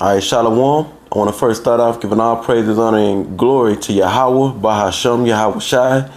All right, Shalom. I want to first start off giving all praises, honor, and glory to Yahweh, Bahasham, Yahweh Shai,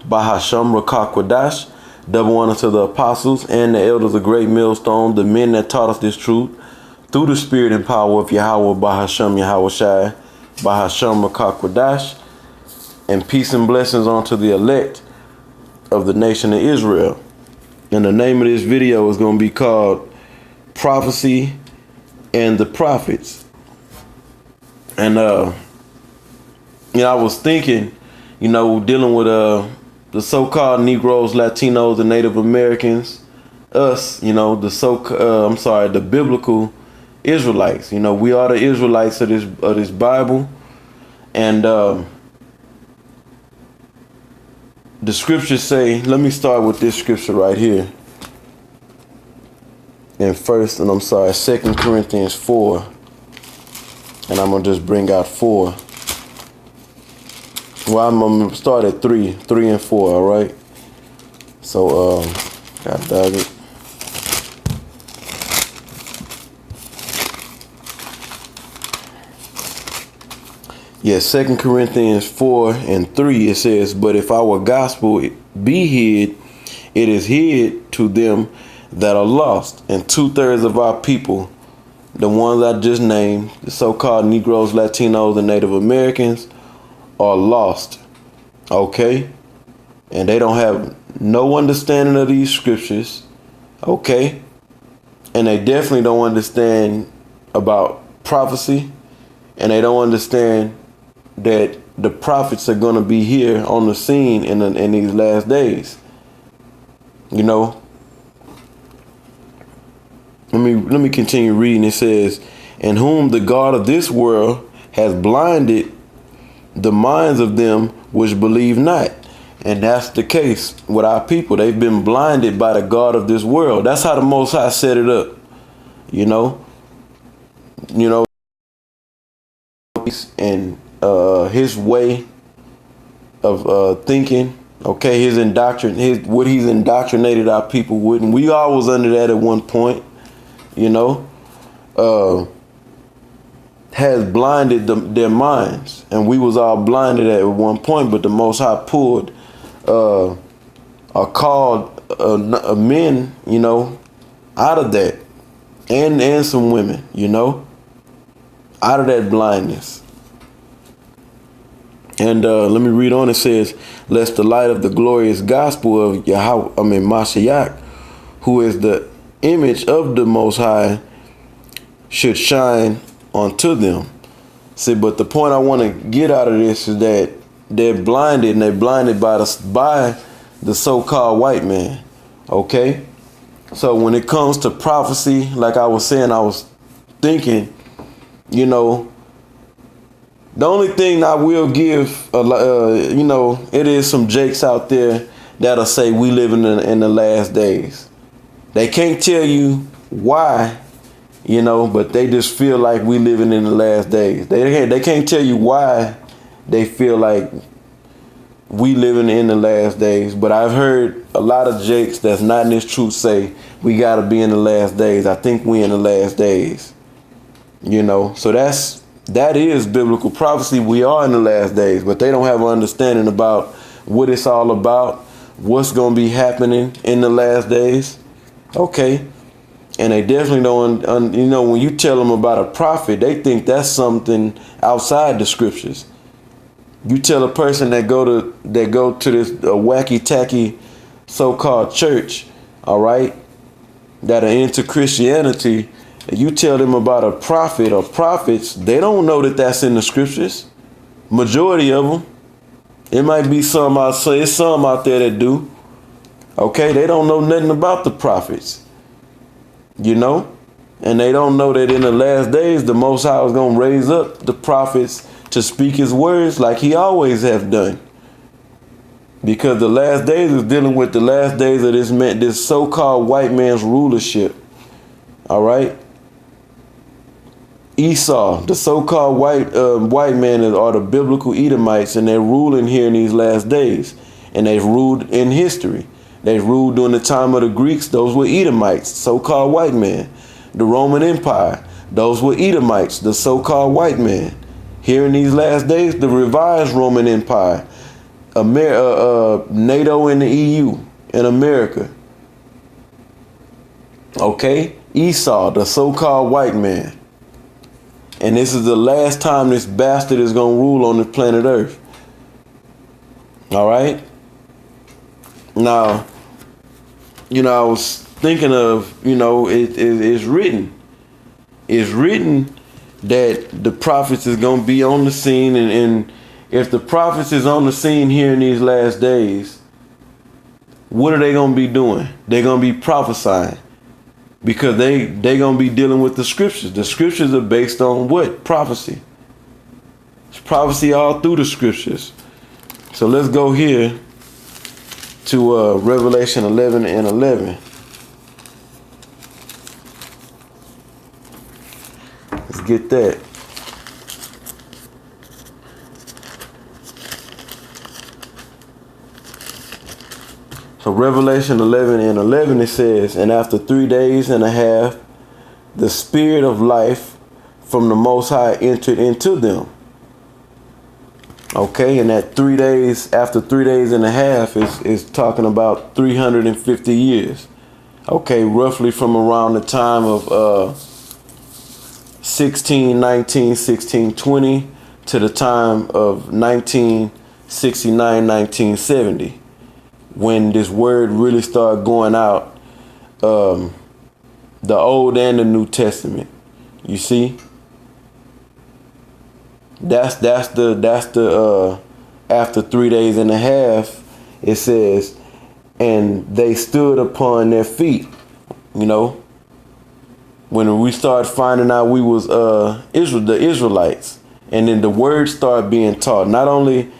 Bahasham, Rakah Kwadash. Double honor to the apostles and the elders of Great Millstone, the men that taught us this truth through the spirit and power of Yahweh, Bahasham, Yahweh Shai, Bahasham, Rakah Kwadash. And peace and blessings unto the elect of the nation of Israel. And the name of this video is going to be called Prophecy and the Prophets. And I was thinking, dealing with the so-called Negroes, Latinos, and Native Americans, us, the biblical Israelites. We are the Israelites of this Bible. And the scriptures say, let me start with this scripture right here. In 2 Corinthians 4. And I'm going to just bring out 4. Well, I'm going to start at 3 and 4, all right? So, God dog it. Yes, 2 Corinthians 4 and 3, it says, but if our gospel be hid, it is hid to them that are lost. And 2/3 of our people, the ones I just named, the so-called Negroes, Latinos, and Native Americans, are lost. Okay? And they don't have no understanding of these scriptures. Okay? And they definitely don't understand about prophecy. And they don't understand that the prophets are going to be here on the scene in these last days. Let me continue reading. It says, in whom the God of this world has blinded the minds of them which believe not. And that's the case with our people. They've been blinded by the God of this world. That's how the Most High set it up. And his way of thinking, okay, what he's indoctrinated our people with, and we all was under that at one point, has blinded their minds, and we was all blinded at one point. But the Most High pulled, or called men, out of that, and some women, out of that blindness. And let me read on. It says, lest the light of the glorious gospel of Mashiach, who is the image of the Most High, should shine onto them. See, but the point I want to get out of this is that they're blinded, and they're blinded by the so-called white man. Okay? So when it comes to prophecy, like I was saying, I was thinking, the only thing I will give, it is some jakes out there that'll say we living in the last days. They can't tell you why, but they just feel like we living in the last days. They can't tell you why they feel like we living in the last days. But I've heard a lot of jakes that's not in this truth say we got to be in the last days. I think we in the last days, so that is biblical prophecy. We are in the last days, but they don't have an understanding about what it's all about, what's going to be happening in the last days. Okay. And they definitely don't, when you tell them about a prophet, they think that's something outside the scriptures. You tell a person that go to this wacky tacky so-called church, all right, that are into Christianity, you tell them about a prophet or prophets, they don't know that that's in the scriptures. Majority of them. It might be some out there that do. Okay, they don't know nothing about the prophets. And they don't know that in the last days, the Most High is going to raise up the prophets to speak his words like he always have done. Because the last days is dealing with the last days of this so-called white man's rulership. All right. Esau, the so-called white man, are the biblical Edomites, and they're ruling here in these last days. And they've ruled in history. They ruled during the time of the Greeks. Those were Edomites, so-called white men. The Roman Empire. Those were Edomites, the so-called white man. Here in these last days, the revised Roman Empire, NATO and the EU in America. Okay? Esau, the so-called white man. And this is the last time this bastard is going to rule on the planet Earth. All right? Now, I was thinking of, it's written. It's written that the prophets is going to be on the scene. And if the prophets is on the scene here in these last days, what are they going to be doing? They're going to be prophesying. Because they're going to be dealing with the scriptures. The scriptures are based on what? Prophecy. It's prophecy all through the scriptures. So let's go here to Revelation 11 and 11. Let's get that. So Revelation 11 and 11, it says, and after 3 days and a half, the spirit of life from the Most High entered into them. Okay, and that 3 days, after 3 days and a half is talking about 350 years. Okay, roughly from around the time of 1619, 1620 to the time of 1969, 1970. When this word really started going out, the Old and the New Testament. You see? That's the after 3 days and a half, it says, and they stood upon their feet. When we started finding out we was the Israelites, and then the word started being taught, not only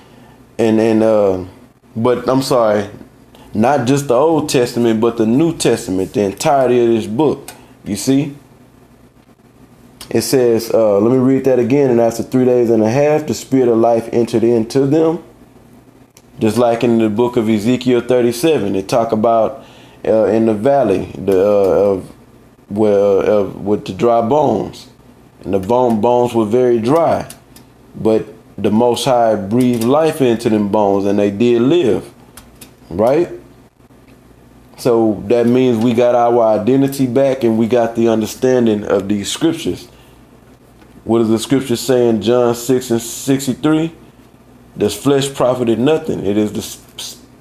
but I'm sorry, not just the Old Testament, but the New Testament, the entirety of this book. You see? It says, let me read that again. And after 3 days and a half, the spirit of life entered into them. Just like in the book of Ezekiel 37, they talk about in the valley with the dry bones. And the bones were very dry. But the Most High breathed life into them bones, and they did live. Right? So that means we got our identity back, and we got the understanding of these scriptures. What does the scripture say in John 6 and 63? The flesh profited nothing. It is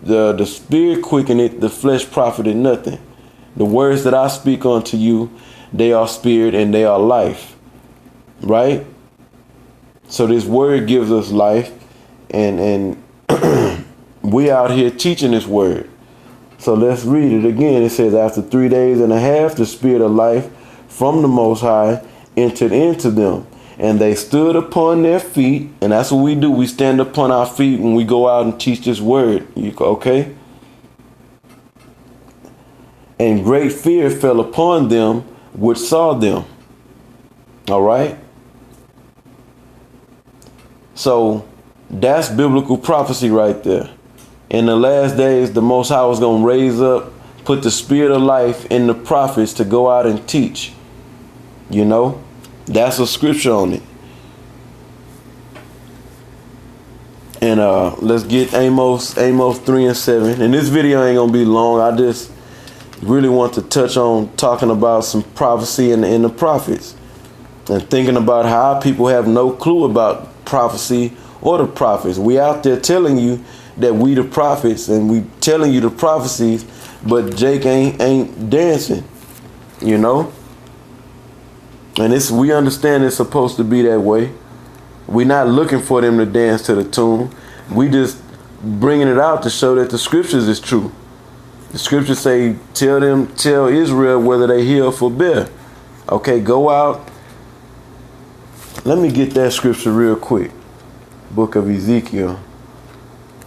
the spirit quickeneth, the flesh profited nothing. The words that I speak unto you, they are spirit and they are life. Right? So this word gives us life, and we out here teaching this word. So let's read it again. It says, after 3 days and a half, the spirit of life from the Most High entered into them, and they stood upon their feet. And that's what we do. We stand upon our feet when we go out and teach this word. Okay? And great fear fell upon them which saw them. All right? So that's biblical prophecy right there. In the last days, the Most High was going to raise up, put the spirit of life in the prophets to go out and teach. That's a scripture on it. And let's get Amos 3 and 7. And this video ain't going to be long. I just really want to touch on talking about some prophecy in the prophets. And thinking about how people have no clue about prophecy or the prophets. We out there telling you that we the prophets, and we telling you the prophecies, but Jake ain't dancing, And we understand it's supposed to be that way. We're not looking for them to dance to the tune. We just bringing it out to show that the scriptures is true. The scriptures say, tell Israel whether they hear or forbear. Okay, go out. Let me get that scripture real quick. Book of Ezekiel.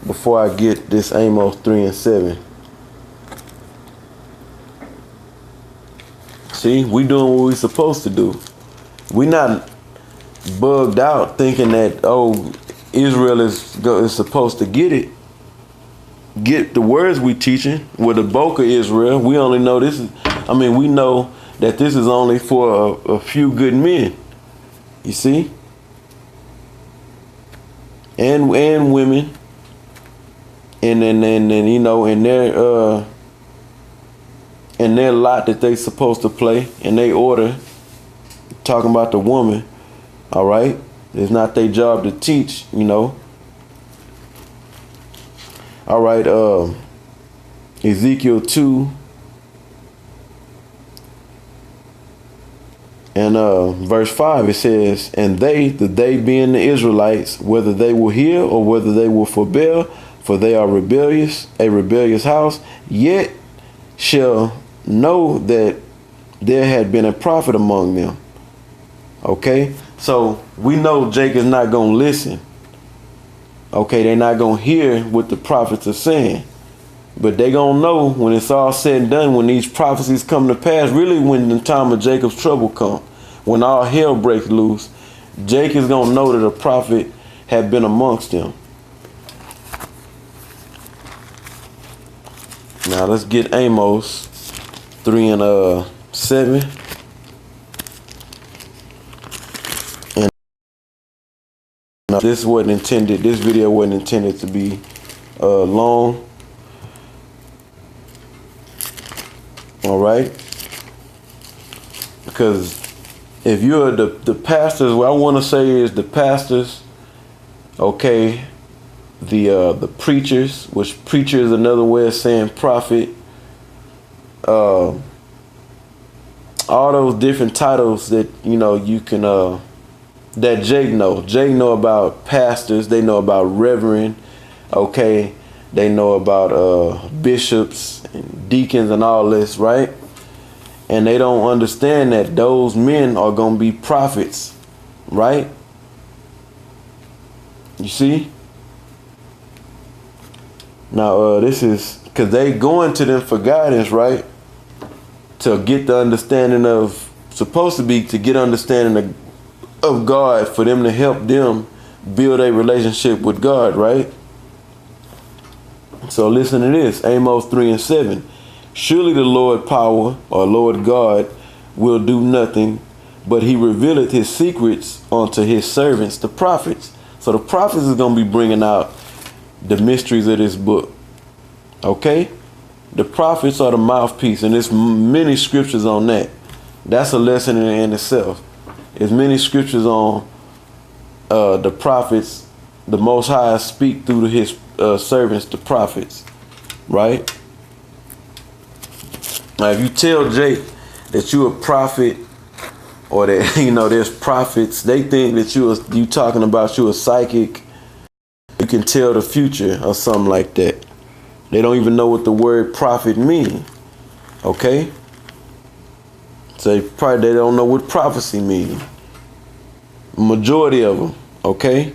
Before I get this Amos 3 and 7. See, we doing what we supposed to do. We not bugged out thinking that, Israel is supposed to get it. Get the words we teaching with the bulk of Israel. We only know this. We know that this is only for a few good men. You see? And women. And you know, in their lot that they supposed to play, in their order, talking about the woman, all right? It's not their job to teach, you know. All right, Ezekiel 2 and verse 5, it says, and they being the Israelites, whether they will hear or whether they will forbear, for they are rebellious, a rebellious house, yet shall know that there had been a prophet among them. Okay, so we know Jake is not going to listen. Okay, they're not going to hear what the prophets are saying. But they going to know when it's all said and done, when these prophecies come to pass, really when the time of Jacob's trouble come, when all hell breaks loose, Jake is going to know that a prophet had been amongst them. Now let's get Amos 3 and 7. And this wasn't intended. This video wasn't intended to be long. All right, because if you're the pastors, what I want to say is the pastors, okay, the preachers, which preacher is another way of saying prophet, all those different titles that, you know, you can that Jake know about pastors, they know about reverend, okay, they know about bishops and deacons and all this, right? And they don't understand that those men are going to be prophets, right? You see? Now, this is because they going to them for guidance, right? To get the understanding of, supposed to be to get understanding of God, for them to help them build a relationship with God, right? So listen to this, Amos 3 and 7. Surely the Lord power, or Lord God, will do nothing, but he revealeth his secrets unto his servants, the prophets. So the prophets is going to be bringing out the mysteries of this book. Okay? The prophets are the mouthpiece, and there's many scriptures on that. That's a lesson in itself. There's many scriptures on the prophets. The Most High speak through his servants, the prophets, right? Now, if you tell Jake that you're a prophet, or that, you know, there's prophets, they think that you talking about you a psychic, you can tell the future or something like that. They don't even know what the word prophet means. Okay? So they don't know what prophecy means. Majority of them, okay?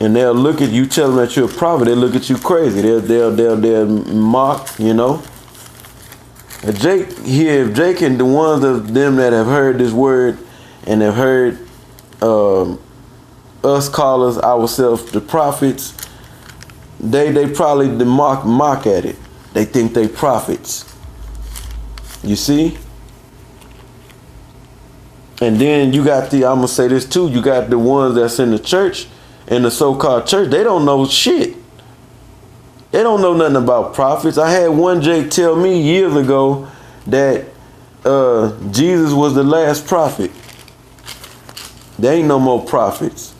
And they'll look at you, tell them that you're a prophet, they look at you crazy. They'll mock, you know. If Jake and the ones of them that have heard this word and have heard us call ourselves the prophets, they probably mock at it. They think they prophets. You see? And then you got I'm gonna say this too, you got the ones that's in the church, in the so-called church, they don't know shit. They don't know nothing about prophets. I had one Jake tell me years ago that Jesus was the last prophet. There ain't no more prophets.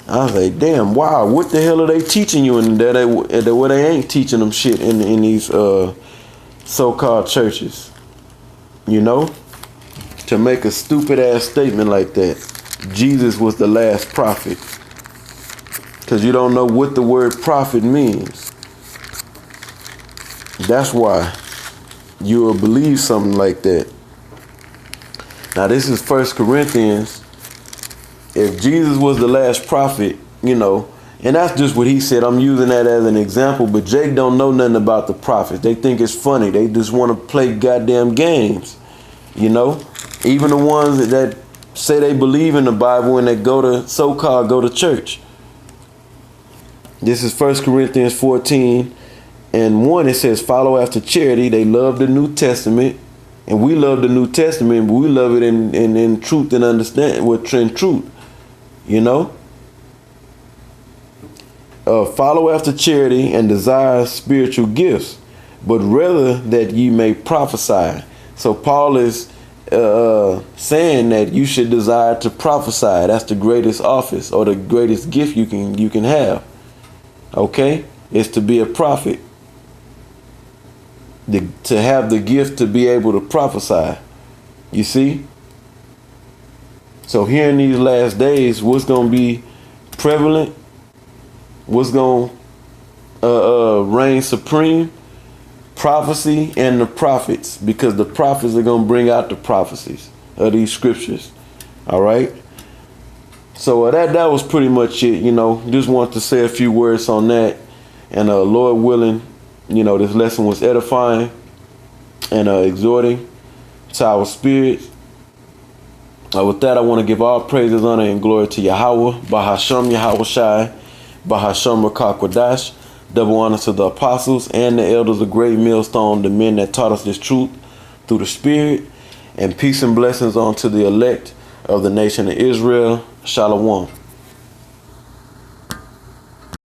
I was like, damn, wow, what the hell are they teaching you in that where they ain't teaching them shit in these so-called churches? You know? To make a stupid ass statement like that. Jesus was the last prophet. Because you don't know what the word prophet means. That's why you will believe something like that. Now this is 1 Corinthians. If Jesus was the last prophet, you know, and that's just what he said. I'm using that as an example, but Jake don't know nothing about the prophets. They think it's funny. They just want to play goddamn games, you know. Even the ones that say they believe in the Bible and that go to church. This is 1 Corinthians 14 And 1, it says, follow after charity. They love the New Testament. And we love the New Testament, but we love it in truth and understand with truth. You know? Follow after charity and desire spiritual gifts, but rather that you may prophesy. So Paul is saying that you should desire to prophesy. That's the greatest office or the greatest gift you can have. Okay? It's to be a prophet. To have the gift to be able to prophesy. You see? So here in these last days, what's going to be prevalent? What's going to reign supreme? Prophecy and the prophets, because the prophets are going to bring out the prophecies of these scriptures. All right. So that was pretty much it. You know, just wanted to say a few words on that. And Lord willing, you know, this lesson was edifying and exhorting to our spirits. With that, I want to give all praises, honor, and glory to Yahweh, Bahasham Yahweh Shai, Bahasham Rakakwadash. Double honor to the apostles and the elders of Great Millstone, the men that taught us this truth through the Spirit. And peace and blessings unto the elect of the nation of Israel. Shalom.